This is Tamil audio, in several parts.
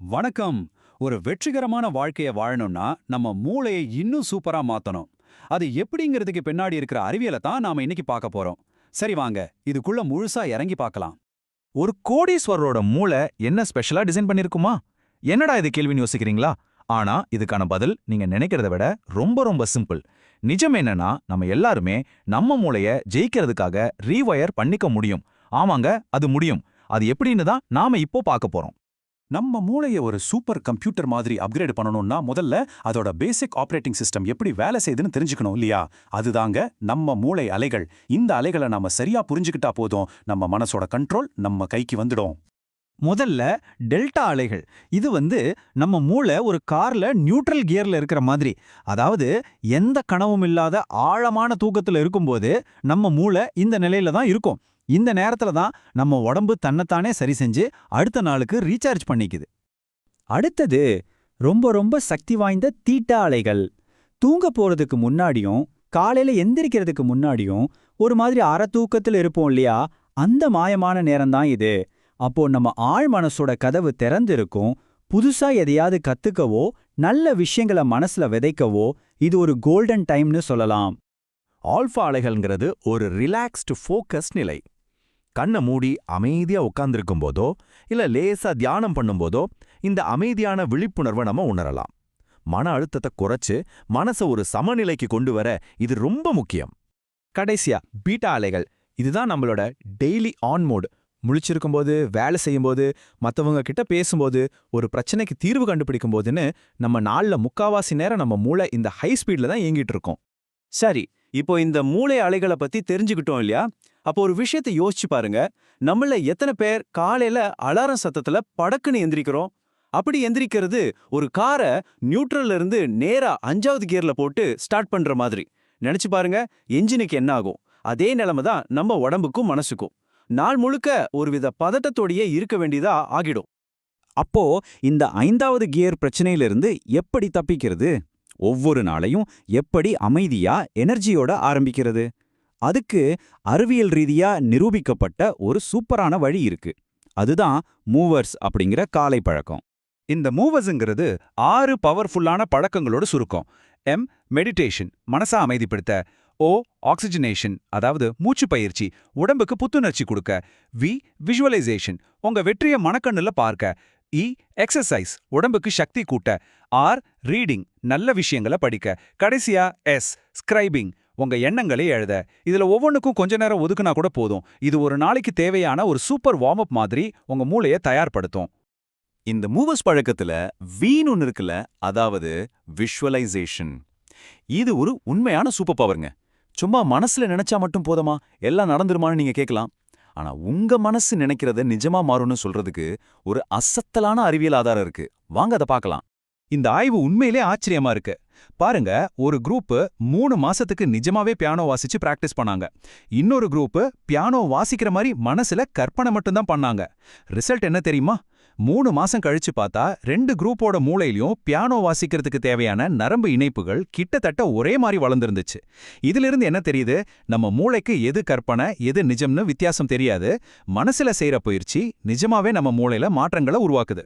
வணக்கம். ஒரு வெற்றிகரமான வாழ்க்கைய வாழணும்னா நம்ம மூளையை இன்னும் சூப்பரா மாத்தணும். அது எப்படிங்கிறதுக்கு பின்னாடி இருக்கிற அறிவியலை தான் நாம இன்னைக்கு பார்க்க போறோம். சரி வாங்க, இதுக்குள்ள முழுசா இறங்கி பார்க்கலாம். ஒரு கோடீஸ்வரரோட மூளை என்ன ஸ்பெஷலா டிசைன் பண்ணிருக்குமா? என்னடா இது கேள்வின்னு யோசிக்கிறீங்களா? ஆனா இதுக்கான பதில் நீங்க நினைக்கிறத விட ரொம்ப ரொம்ப சிம்பிள். நிஜம் என்னன்னா நம்ம எல்லாருமே நம்ம மூளைய ஜெயிக்கிறதுக்காக ரீவயர் பண்ணிக்க முடியும். ஆமாங்க, அது முடியும். அது எப்படின்னு தான் நாம இப்போ பார்க்க போறோம். நம்ம மூளையை ஒரு சூப்பர் கம்ப்யூட்டர் மாதிரி அப்கிரேட் பண்ணணும்னா முதல்ல அதோட பேசிக் ஆப்ரேட்டிங் சிஸ்டம் எப்படி வேலை செய்யுதுன்னு தெரிஞ்சுக்கணும் இல்லையா? அதுதாங்க நம்ம மூளை அலைகள். இந்த அலைகளை நாம சரியா புரிஞ்சுக்கிட்டா போதும், நம்ம மனசோட கண்ட்ரோல் நம்ம கைக்கு வந்துடும். முதல்ல டெல்டா அலைகள். இது நம்ம மூளை ஒரு கார்ல நியூட்ரல் கியர்ல இருக்கிற மாதிரி. அதாவது எந்த கனவும் இல்லாத ஆழமான தூக்கத்துல இருக்கும்போது நம்ம மூளை இந்த நிலையில தான் இருக்கும். இந்த நேரத்துல தான் நம்ம உடம்பு தன்னைத்தானே சரி செஞ்சு அடுத்த நாளுக்கு ரீசார்ஜ் பண்ணிக்குது. அடுத்தது ரொம்ப ரொம்ப சக்தி வாய்ந்த தீட்டா அலைகள். தூங்க போறதுக்கு முன்னாடியும் காலையில எந்திரிக்கிறதுக்கு முன்னாடியும் ஒரு மாதிரி அரை தூக்கத்துல இருப்போம் இல்லையா? அந்த மாயமான நேரம்தான் இது. அப்போ நம்ம ஆழ் மனசோட கதவு திறந்திருக்கும். புதுசா எதையாவது கத்துக்கவோ நல்ல விஷயங்களை மனசுல விதைக்கவோ இது ஒரு கோல்டன் டைம்னு சொல்லலாம். ஆல்ஃபா அலைகள்ங்கிறது ஒரு ரிலாக்ஸ்டு ஃபோக்கஸ் நிலை. கண்ணை மூடி அமைதியா உட்கார்ந்திருக்கும் போதோ இல்ல லேசா தியானம் பண்ணும்போதோ இந்த அமைதியான விழிப்புணர்வை நம்ம உணரலாம். மன அழுத்தத்தை குறைச்சு மனசை ஒரு சமநிலைக்கு கொண்டு வர இது ரொம்ப முக்கியம். கடைசியா பீட்டா அலைகள். இதுதான் நம்மளோட டெய்லி ஆன் மோடு. முழிச்சிருக்கும்போது, வேலை செய்யும்போது, மற்றவங்க கிட்ட பேசும்போது, ஒரு பிரச்சனைக்கு தீர்வு கண்டுபிடிக்கும் போதுன்னு நம்ம நாள்ல முக்காவாசி நேரம் நம்ம மூளை இந்த ஹை ஸ்பீட்ல தான் இயங்கிட்டு இருக்கோம். சரி, இப்போ இந்த மூளை அலைகளை பத்தி தெரிஞ்சுக்கிட்டோம் இல்லையா? அப்போ ஒரு விஷயத்தை யோசிச்சு பாருங்க. நம்மள எத்தனை பேர் காலையில அலாரம் சத்தத்துல படக்குன்னு எந்திரிக்கிறோம்? அப்படி எந்திரிக்கிறது ஒரு காரை நியூட்ரல்ல இருந்து நேரா 5வது கியர்ல போட்டு ஸ்டார்ட் பண்ற மாதிரி. நினைச்சு பாருங்க, என்ஜினுக்கு என்ன ஆகும்? அதே நிலைமை தான் நம்ம உடம்புக்கும் மனசுக்கும். நாள் முழுக்க ஒருவித பதட்டத்தோடையே இருக்க வேண்டியதா ஆகிடும். அப்போ இந்த 5வது கியர் பிரச்சனையிலிருந்து எப்படி தப்பிக்கிறது? ஒவ்வொரு நாளையும் எப்படி அமைதியா எனர்ஜியோட ஆரம்பிக்கிறது? அதுக்கு அறிவியல் ரீதியா நிரூபிக்கப்பட்ட ஒரு சூப்பரான வழி இருக்கு. அதுதான் மூவர்ஸ் அப்படிங்கிற காலை பழக்கம். இந்த மூவர்ஸ்ங்கிறது 6 பவர்ஃபுல்லான பழக்கங்களோட சுருக்கம். எம் மெடிடேஷன், மனசா அமைதிப்படுத்த. ஓ ஆக்சிஜனேஷன், அதாவது மூச்சு பயிற்சி, உடம்புக்கு புத்துணர்ச்சி கொடுக்க. வி விஷுவலைசேஷன், உங்க வெற்றியை மனக்கண்ணுல பார்க்க. இ எக்ஸசைஸ், உடம்புக்கு சக்தி கூட்ட. ஆர் ரீடிங், நல்ல விஷயங்களை படிக்க. கடைசியா எஸ் ஸ்கிரைபிங், உங்க எண்ணங்களை எழுத. இதுல ஒவ்வொன்றுக்கும் கொஞ்ச நேரம் ஒதுக்குனா கூட போதும். இது ஒரு நாளைக்கு தேவையான ஒரு சூப்பர் வார்ம் அப் மாதிரி உங்க மூளையை தயார்படுத்தும். இந்த மூவர்ஸ் பழக்கத்துல வீன்னு ஒன்னு இருக்குல்ல, அதாவது விஷுவலைசேஷன். இது ஒரு உண்மையான சூப்பர் பவருங்க. சும்மா மனசுல நினைச்சா மட்டும் போதுமா எல்லாம் நடந்துருமான்னு நீங்க கேட்கலாம். ஆனா உங்க மனசு நினைக்கிறத நிஜமா மாறும்னு சொல்றதுக்கு ஒரு அசத்தலான அறிவியல் ஆதாரம் இருக்கு. வாங்க அதை பார்க்கலாம். இந்த ஆய்வு உண்மையிலே ஆச்சரியமா இருக்கு. பாருங்க, ஒரு குரூப் 3 மாசத்துக்கு நிஜமாவே பியானோ வாசிச்சு பிராக்டிஸ் பண்ணாங்க. இன்னொரு குரூப் பியானோ வாசிக்கிற மாதிரி மனசுல கற்பனை மட்டும்தான் பண்ணாங்க. ரிசல்ட் என்ன தெரியுமா? 3 மாசம் கழிச்சு பார்த்தா 2 குரூப்போட மூளையிலையும் பியானோ வாசிக்கிறதுக்கு தேவையான நரம்பு இணைப்புகள் கிட்டத்தட்ட ஒரே மாதிரி வளர்ந்துருந்துச்சு. இதிலிருந்து என்ன தெரியுது? நம்ம மூளைக்கு எது கற்பனை எது நிஜம்னு வித்தியாசம் தெரியாது. மனசுல செய்யற பயிற்சி நிஜமாவே நம்ம மூளையில மாற்றங்களை உருவாக்குது.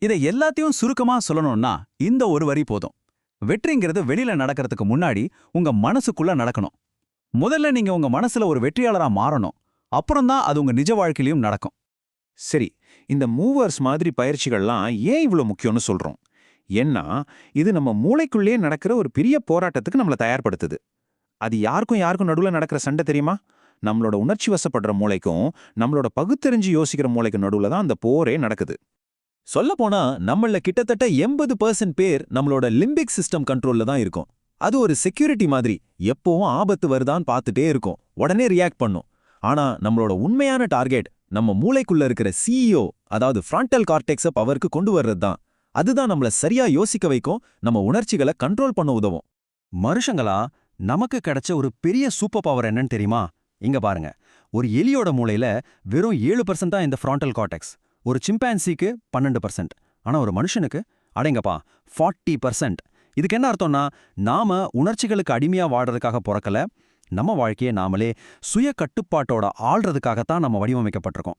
இதை எல்லாத்தையும் சுருக்கமா சொல்லணும்னா இந்த ஒரு வரி போதும். வெற்றிங்கிறது வெளியில நடக்கிறதுக்கு முன்னாடி உங்க மனசுக்குள்ள நடக்கணும். முதல்ல நீங்க உங்க மனசுல ஒரு வெற்றியாளரா மாறணும். அப்புறம்தான் அது உங்க நிஜ வாழ்க்கையிலும் நடக்கும். சரி, இந்த மூவர்ஸ் மாதிரி பயிற்சிகள்லாம் ஏன் இவ்வளோ முக்கியம்னு சொல்றோம்? ஏன்னா இது நம்ம மூளைக்குள்ளேயே நடக்கிற ஒரு பெரிய போராட்டத்துக்கு நம்மளை தயார்படுத்துது. அது யாருக்கும் நடுவில் நடக்கிற சண்டை தெரியுமா? நம்மளோட உணர்ச்சி வசப்படுற மூளைக்கும் நம்மளோட பகுத்தறிஞ்சு யோசிக்கிற மூளைக்கு நடுவில் தான் அந்த போரே நடக்குது. சொல்லப்போனா நம்மள கிட்டத்தட்ட 80% பேர் நம்மளோட லிம்பிக் சிஸ்டம் கண்ட்ரோல்ல தான் இருக்கும். அது ஒரு செக்யூரிட்டி மாதிரி. எப்பவும் ஆபத்து வருதான்னு பார்த்துட்டே இருக்கும், உடனே ரியாக்ட் பண்ணும். ஆனா நம்மளோட உண்மையான டார்கெட் நம்ம மூளைக்குள்ள இருக்கிற சிஇஓ, அதாவது ஃப்ரான்டல் கார்டெக்ஸை பவருக்கு கொண்டு வர்றது தான். அதுதான் நம்மள சரியா யோசிக்க வைக்கும், நம்ம உணர்ச்சிகளை கண்ட்ரோல் பண்ண உதவும். மனுஷங்களா, நமக்கு கிடைச்ச ஒரு பெரிய சூப்பர் பவர் என்னன்னு தெரியுமா? இங்க பாருங்க, ஒரு எலியோட மூளையில வெறும் 7% தான் இந்த ஃப்ரான்டல் கார்டெக்ஸ். ஒரு சிம்பான்சிக்கு 12%. ஆனா ஒரு மனுஷனுக்கு அடேங்கப்பா 40%. இதுக்கு என்ன அர்த்தம்னா, நாம உணர்ச்சிகளுக்கு அடிமையா வாடுறதுக்காக பிறக்கல. நம்ம வாழ்க்கையை நாமளே சுய கட்டுப்பாட்டோட ஆள்றதுக்காகத்தான் நம்ம வடிவமைக்கப்பட்டிருக்கோம்.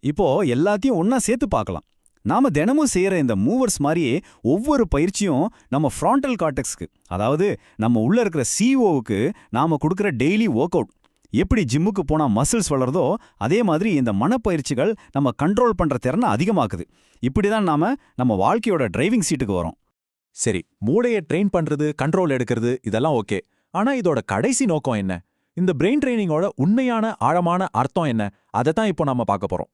இப்போ எல்லாத்தையும் ஒன்னா சேர்த்து பார்க்கலாம். நாம தினமும் செய்யற இந்த மூவர்ஸ் மாதிரியே ஒவ்வொரு பயிற்சியும் நம்ம ஃப்ராண்டல் கார்டெக்ஸ்க்கு, அதாவது நம்ம உள்ள இருக்கிற சிஓவுக்கு நாம கொடுக்குற டெய்லி ஒர்க் அவுட். எப்படி ஜிம்முக்கு போனா மசில்ஸ் வளருதோ அதே மாதிரி இந்த மனப்பயிற்சிகள் நம்ம கண்ட்ரோல் பண்ற திறனை அதிகமாக்குது. இப்படிதான் நாம நம்ம வாழ்க்கையோட டிரைவிங் சீட்டுக்கு வரோம். சரி, மூளையை ட்ரெயின் பண்றது, கண்ட்ரோல் எடுக்கிறது இதெல்லாம் ஓகே. ஆனா இதோட கடைசி நோக்கம் என்ன? இந்த பிரெயின் ட்ரைனிங்கோட உண்மையான ஆழமான அர்த்தம் என்ன? அதை தான் இப்போ நாம பார்க்க போறோம்.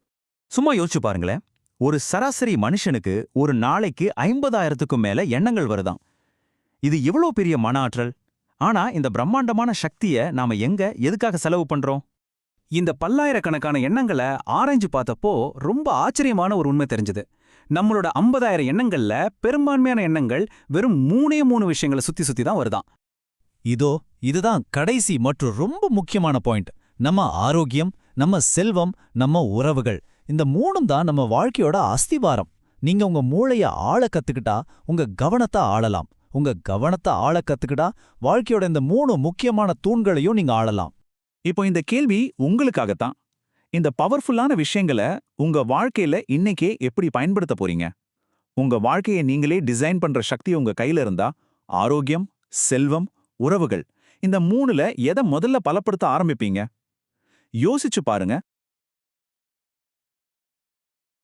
சும்மா யோசிச்சு பாருங்களேன். ஒரு சராசரி மனுஷனுக்கு ஒரு நாளைக்கு 50,000க்கும் மேல எண்ணங்கள் வருதாம். இது எவ்வளோ பெரிய மன ஆற்றல்! ஆனா இந்த பிரம்மாண்டமான சக்தியை நாம எதுக்காக செலவு பண்றோம்? இந்த பல்லாயிரக்கணக்கான எண்ணங்களை ஆராய்ஞ்சு பார்த்தப்போ ரொம்ப ஆச்சரியமான ஒரு உண்மை தெரிஞ்சது. நம்மளோட 50,000 எண்ணங்கள்ல பெரும்பான்மையான எண்ணங்கள் வெறும் 3 விஷயங்களை சுத்தி சுத்தி தான் வருதாம். இதுதான் கடைசி மற்றும் ரொம்ப முக்கியமான பாயிண்ட். நம்ம ஆரோக்கியம், நம்ம செல்வம், நம்ம உறவுகள், இந்த மூணும் தான் நம்ம வாழ்க்கையோட அஸ்திவாரம். நீங்க உங்க மூளைய ஆள கத்துக்கிட்டா உங்க கவனத்தை ஆளலாம். உங்க கவனத்தை ஆள கத்துக்கிட்டா வாழ்க்கையோட இந்த 3 முக்கியமான தூண்களையும் நீங்க ஆளலாம். இப்போ இந்த கேள்வி உங்களுக்காகத்தான். இந்த பவர்ஃபுல்லான விஷயங்களை உங்க வாழ்க்கையில இன்னைக்கே எப்படி பயன்படுத்த போறீங்க? உங்க வாழ்க்கையை நீங்களே டிசைன் பண்ற சக்தி உங்க கையில இருந்தா, ஆரோக்கியம், செல்வம், உறவுகள், இந்த 3ல எதை முதல்ல பலப்படுத்த ஆரம்பிப்பீங்க? யோசிச்சு பாருங்க.